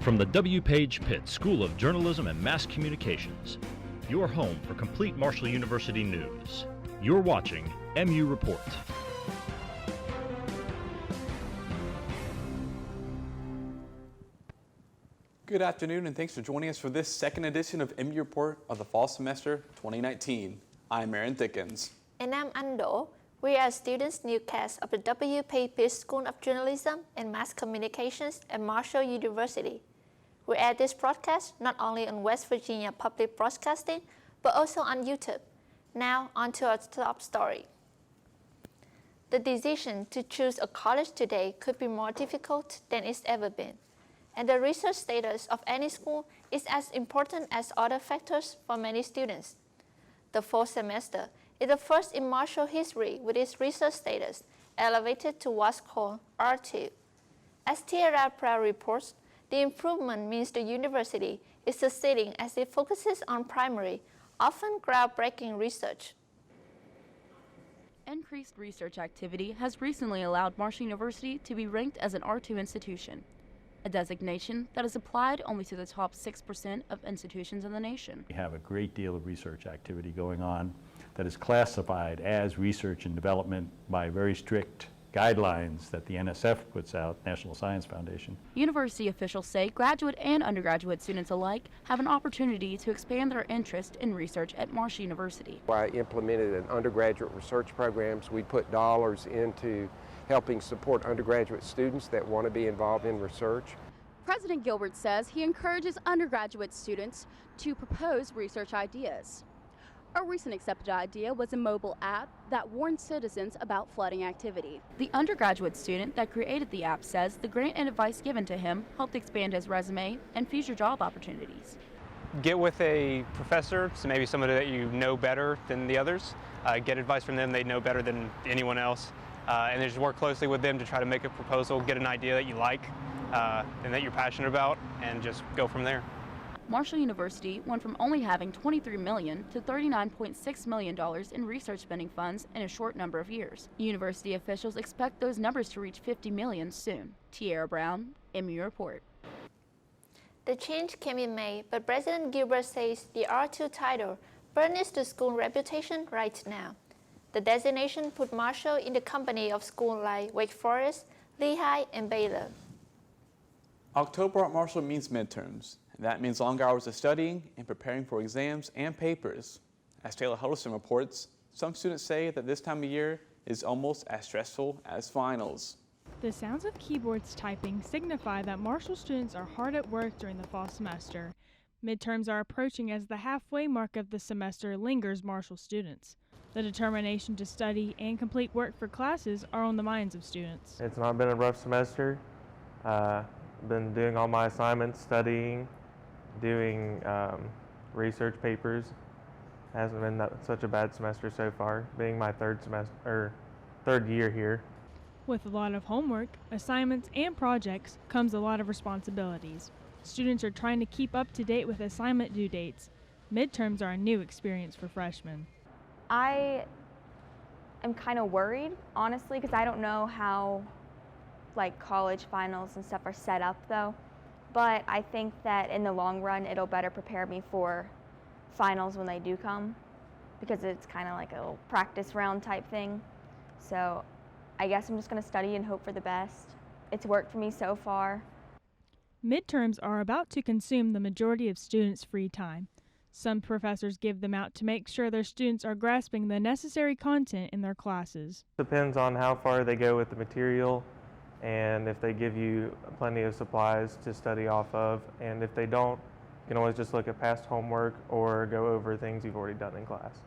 From the W. Page Pitt School of Journalism and Mass Communications, your home for complete Marshall University news. You're watching MU Report. Good afternoon, and thanks for joining us for this second edition of MU Report of the fall semester 2019. I'm Aaron Thickens. And I'm Ando. We are students newscast of the W. Page Pitt School of Journalism and Mass Communications at Marshall University. We air this broadcast not only on West Virginia Public Broadcasting, but also on YouTube. Now, on to our top story. The decision to choose a college today could be more difficult than it's ever been. And the research status of any school is as important as other factors for many students. The fall semester is the first in Marshall history with its research status elevated to what's called R2. As Tierra Proud reports, the improvement means the university is succeeding as it focuses on primary, often groundbreaking research. Increased research activity has recently allowed Marshall University to be ranked as an R2 institution, a designation that is applied only to the top 6% of institutions in the nation. We have a great deal of research activity going on that is classified as research and development by very strict guidelines that the NSF puts out, National Science Foundation. University officials say graduate and undergraduate students alike have an opportunity to expand their interest in research at Marshall University. I implemented an undergraduate research programs. We put dollars into helping support undergraduate students that want to be involved in research. President Gilbert says he encourages undergraduate students to propose research ideas. A recent accepted idea was a mobile app that warns citizens about flooding activity. The undergraduate student that created the app says the grant and advice given to him helped expand his resume and future job opportunities. Get with a professor, so maybe somebody that you know better than the others. Get advice from them they know better than anyone else. And then just work closely with them to try to make a proposal, get an idea that you like and that you're passionate about, and just go from there. Marshall University went from only having $23 million to $39.6 million in research spending funds in a short number of years. University officials expect those numbers to reach $50 million soon. Tierra Brown, MU Report. The change came in May, but President Gilbert says the R2 title burnishes the school reputation right now. The designation put Marshall in the company of schools like Wake Forest, Lehigh, and Baylor. October at Marshall means midterms. That means long hours of studying and preparing for exams and papers. As Taylor Huddleston reports, some students say that this time of year is almost as stressful as finals. The sounds of keyboards typing signify that Marshall students are hard at work during the fall semester. Midterms are approaching as the halfway mark of the semester lingers Marshall students. The determination to study and complete work for classes are on the minds of students. It's not been a rough semester. Been doing all my assignments, studying, doing research papers. Hasn't been such a bad semester so far, being my third year here. With a lot of homework, assignments, and projects comes a lot of responsibilities. Students are trying to keep up to date with assignment due dates. Midterms are a new experience for freshmen. I am kind of worried, honestly, because I don't know how college finals and stuff are set up though. But I think that in the long run, it'll better prepare me for finals when they do come, because it's kind of like a little practice round type thing. So I guess I'm just going to study and hope for the best. It's worked for me so far. Midterms are about to consume the majority of students' free time. Some professors give them out to make sure their students are grasping the necessary content in their classes. Depends on how far they go with the material, and if they give you plenty of supplies to study off of, and if they don't, you can always just look at past homework or go over things you've already done in class.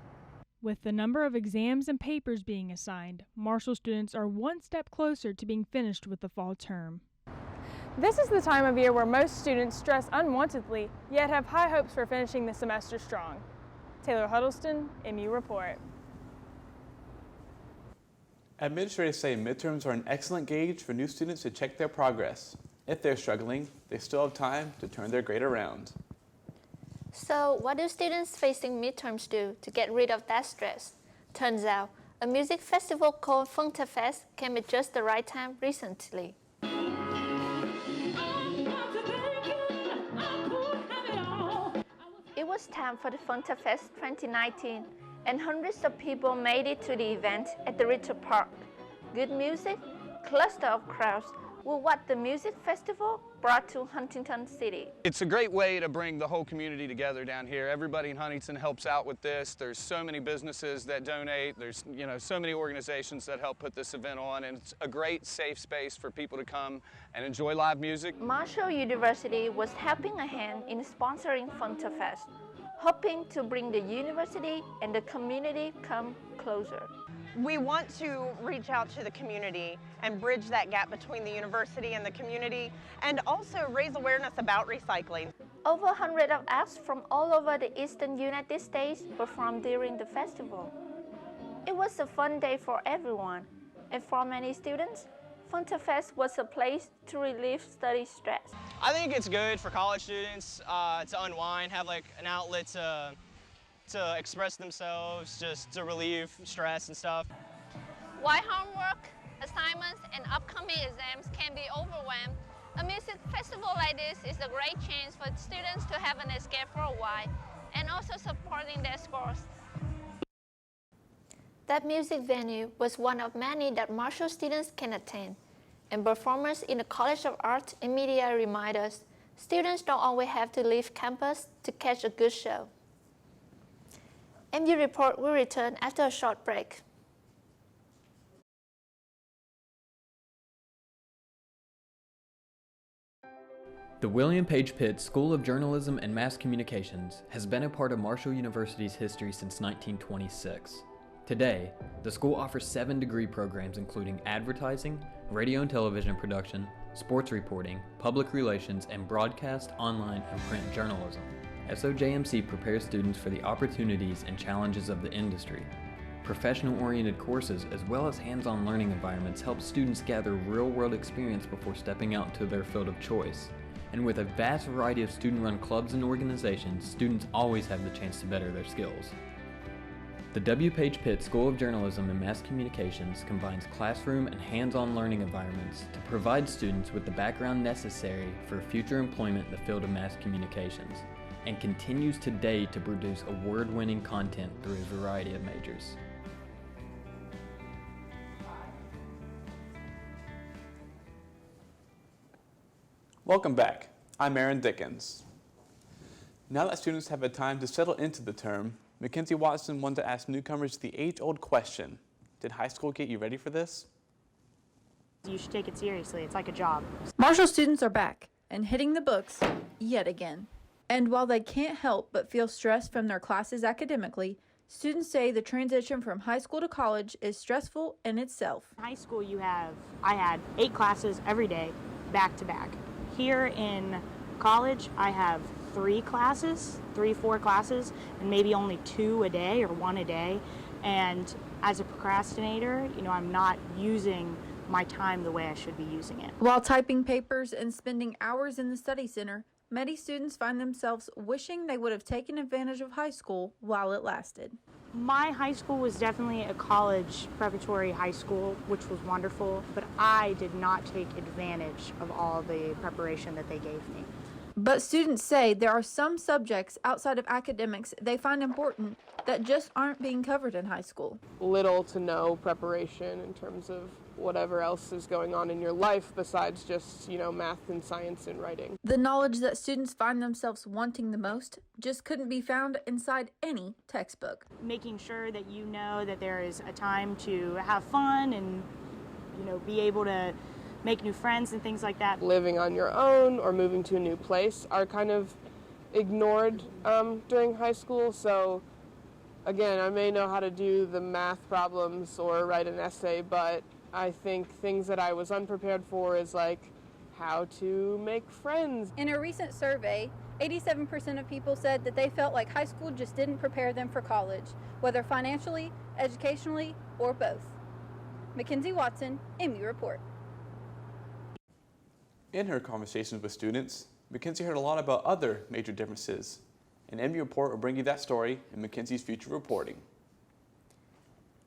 With the number of exams and papers being assigned, Marshall students are one step closer to being finished with the fall term. This is the time of year where most students stress unwantedly, yet have high hopes for finishing the semester strong. Taylor Huddleston, MU Report. Administrators say midterms are an excellent gauge for new students to check their progress. If they're struggling, they still have time to turn their grade around. So what do students facing midterms do to get rid of that stress? Turns out, a music festival called Funkterfest came at just the right time recently. was time for the FuntaFest 2019, and hundreds of people made it to the event at the Ritter Park. Good music, cluster of crowds were what the music festival brought to Huntington City. It's a great way to bring the whole community together down here. Everybody in Huntington helps out with this. There's so many businesses that donate. There's so many organizations that help put this event on, and it's a great safe space for people to come and enjoy live music. Marshall University was helping a hand in sponsoring FuntaFest, hoping to bring the university and the community come closer. We want to reach out to the community and bridge that gap between the university and the community, and also raise awareness about recycling. Over 100 of acts from all over the eastern United States performed during the festival. It was a fun day for everyone, and for many students, FuntaFest was a place to relieve study stress. I think it's good for college students to unwind, have like an outlet to express themselves, just to relieve stress and stuff. While homework, assignments, and upcoming exams can be overwhelmed, a music festival like this is a great chance for students to have an escape for a while and also supporting their scores. That music venue was one of many that Marshall students can attend, and performers in the College of Art and Media remind us students don't always have to leave campus to catch a good show. MU Report will return after a short break. The William Page Pitt School of Journalism and Mass Communications has been a part of Marshall University's history since 1926. Today, the school offers 7 degree programs including advertising, radio and television production, sports reporting, public relations, and broadcast, online, and print journalism. SOJMC prepares students for the opportunities and challenges of the industry. Professional-oriented courses as well as hands-on learning environments help students gather real-world experience before stepping out to their field of choice. And with a vast variety of student-run clubs and organizations, students always have the chance to better their skills. The W. Page Pitt School of Journalism and Mass Communications combines classroom and hands-on learning environments to provide students with the background necessary for future employment in the field of mass communications, and continues today to produce award-winning content through a variety of majors. Welcome back. I'm Aaron Dickens. Now that students have had time to settle into the term, Mackenzie Watson wanted to ask newcomers the age-old question: did high school get you ready for this? You should take it seriously. It's like a job. Marshall students are back and hitting the books yet again. And while they can't help but feel stressed from their classes academically, students say the transition from high school to college is stressful in itself. In high school, I had 8 classes every day, back to back. Here in college, I have 4 classes, and maybe only 2 a day or 1 a day. And as a procrastinator, I'm not using my time the way I should be using it. While typing papers and spending hours in the study center, many students find themselves wishing they would have taken advantage of high school while it lasted. My high school was definitely a college preparatory high school, which was wonderful, but I did not take advantage of all the preparation that they gave me. But students say there are some subjects outside of academics they find important that just aren't being covered in high school. Little to no preparation in terms of whatever else is going on in your life besides just, math and science and writing. The knowledge that students find themselves wanting the most just couldn't be found inside any textbook. Making sure that you know that there is a time to have fun and, be able to make new friends and things like that. Living on your own or moving to a new place are kind of ignored during high school. So again, I may know how to do the math problems or write an essay, but I think things that I was unprepared for is like how to make friends. In a recent survey, 87% of people said that they felt like high school just didn't prepare them for college, whether financially, educationally, or both. Mackenzie Watson, MU Report. In her conversations with students, Mackenzie heard a lot about other major differences. And MU Report will bring you that story in Mackenzie's future reporting.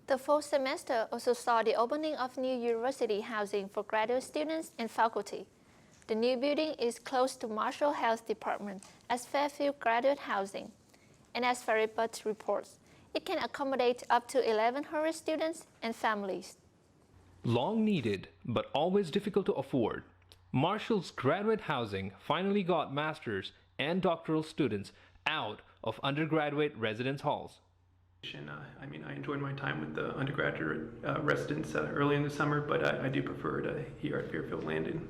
The fall semester also saw the opening of new university housing for graduate students and faculty. The new building is close to Marshall Health Department as Fairfield Graduate Housing. and as FerryBuds reports, it can accommodate up to 1,100 students and families. Long needed, but always difficult to afford, Marshall's graduate housing finally got master's and doctoral students out of undergraduate residence halls. I enjoyed my time with the undergraduate residents early in the summer, but I do prefer it here at Fairfield Landing.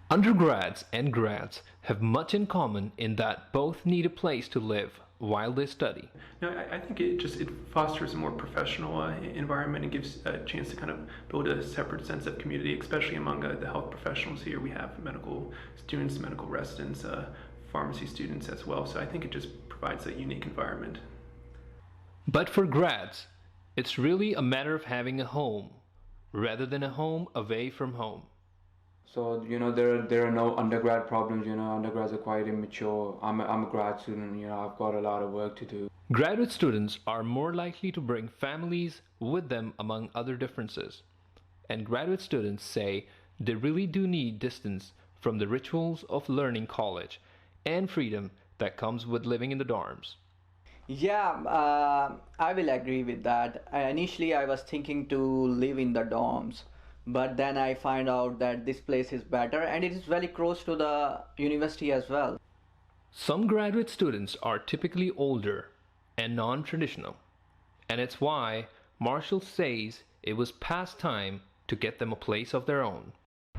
Undergrads and grads have much in common in that both need a place to live while they study. No, I think it fosters a more professional environment and gives a chance to kind of build a separate sense of community, especially among the health professionals here. We have medical students, medical residents, pharmacy students as well, so I think it just provides a unique environment. But for grads, it's really a matter of having a home rather than a home away from home. So, there are no undergrad problems, undergrads are quite immature. I'm a grad student, I've got a lot of work to do. Graduate students are more likely to bring families with them among other differences. And graduate students say they really do need distance from the rituals of learning college and freedom that comes with living in the dorms. Yeah, I will agree with that. Initially, I was thinking to live in the dorms. But then I find out that this place is better and it is very close to the university as well. Some graduate students are typically older and non-traditional, and it's why Marshall says it was past time to get them a place of their own.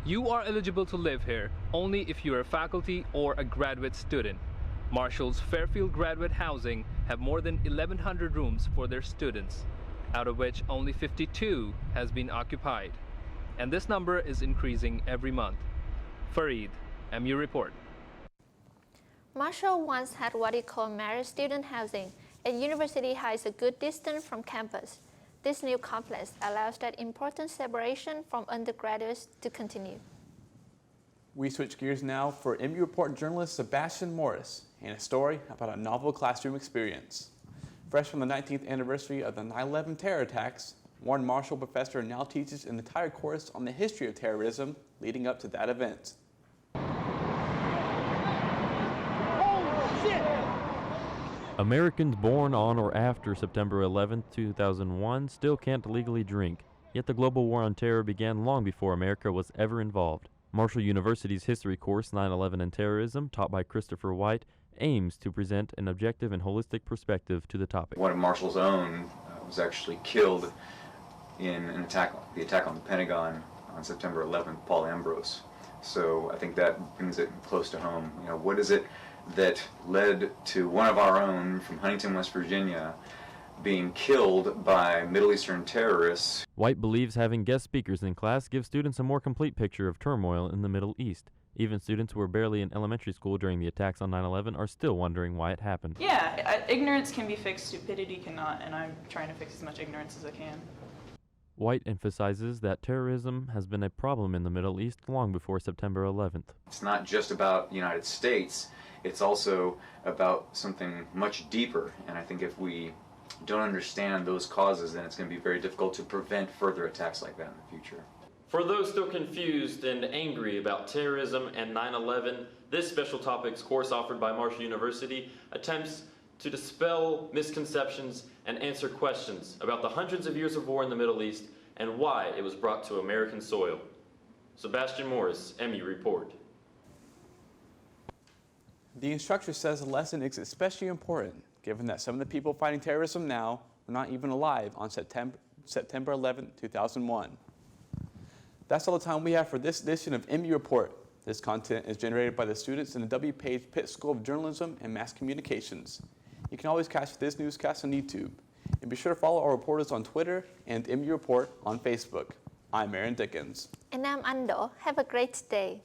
You are eligible to live here only if you are a faculty or a graduate student. Marshall's Fairfield graduate housing have more than 1,100 rooms for their students, out of which only 52 has been occupied. And this number is increasing every month. Fareed, MU Report. Marshall once had what he called married student housing, and University Heights a good distance from campus. This new complex allows that important separation from undergraduates to continue. We switch gears now for MU Report journalist Sebastian Morris and a story about a novel classroom experience. Fresh from the 19th anniversary of the 9/11 terror attacks, Warren Marshall professor now teaches an entire course on the history of terrorism leading up to that event. Americans born on or after September 11, 2001 still can't legally drink, yet the global war on terror began long before America was ever involved. Marshall University's history course 9/11 and Terrorism, taught by Christopher White, aims to present an objective and holistic perspective to the topic. One of Marshall's own was actually killed in the attack on the Pentagon on September 11th, Paul Ambrose. So I think that brings it close to home. What is it that led to one of our own from Huntington, West Virginia, being killed by Middle Eastern terrorists? White believes having guest speakers in class gives students a more complete picture of turmoil in the Middle East. Even students who were barely in elementary school during the attacks on 9/11 are still wondering why it happened. Yeah, ignorance can be fixed, stupidity cannot, and I'm trying to fix as much ignorance as I can. White emphasizes that terrorism has been a problem in the Middle East long before September 11th. It's not just about the United States, it's also about something much deeper, and I think if we don't understand those causes, then it's going to be very difficult to prevent further attacks like that in the future. For those still confused and angry about terrorism and 9/11, this special topics course offered by Marshall University attempts to dispel misconceptions and answer questions about the hundreds of years of war in the Middle East and why it was brought to American soil. Sebastian Morris, MU Report. The instructor says the lesson is especially important, given that some of the people fighting terrorism now were not even alive on September 11, 2001. That's all the time we have for this edition of MU Report. This content is generated by the students in the W. Page Pitt School of Journalism and Mass Communications. You can always catch this newscast on YouTube. And be sure to follow our reporters on Twitter and MU Report on Facebook. I'm Aaron Dickens. And I'm Ando. Have a great day.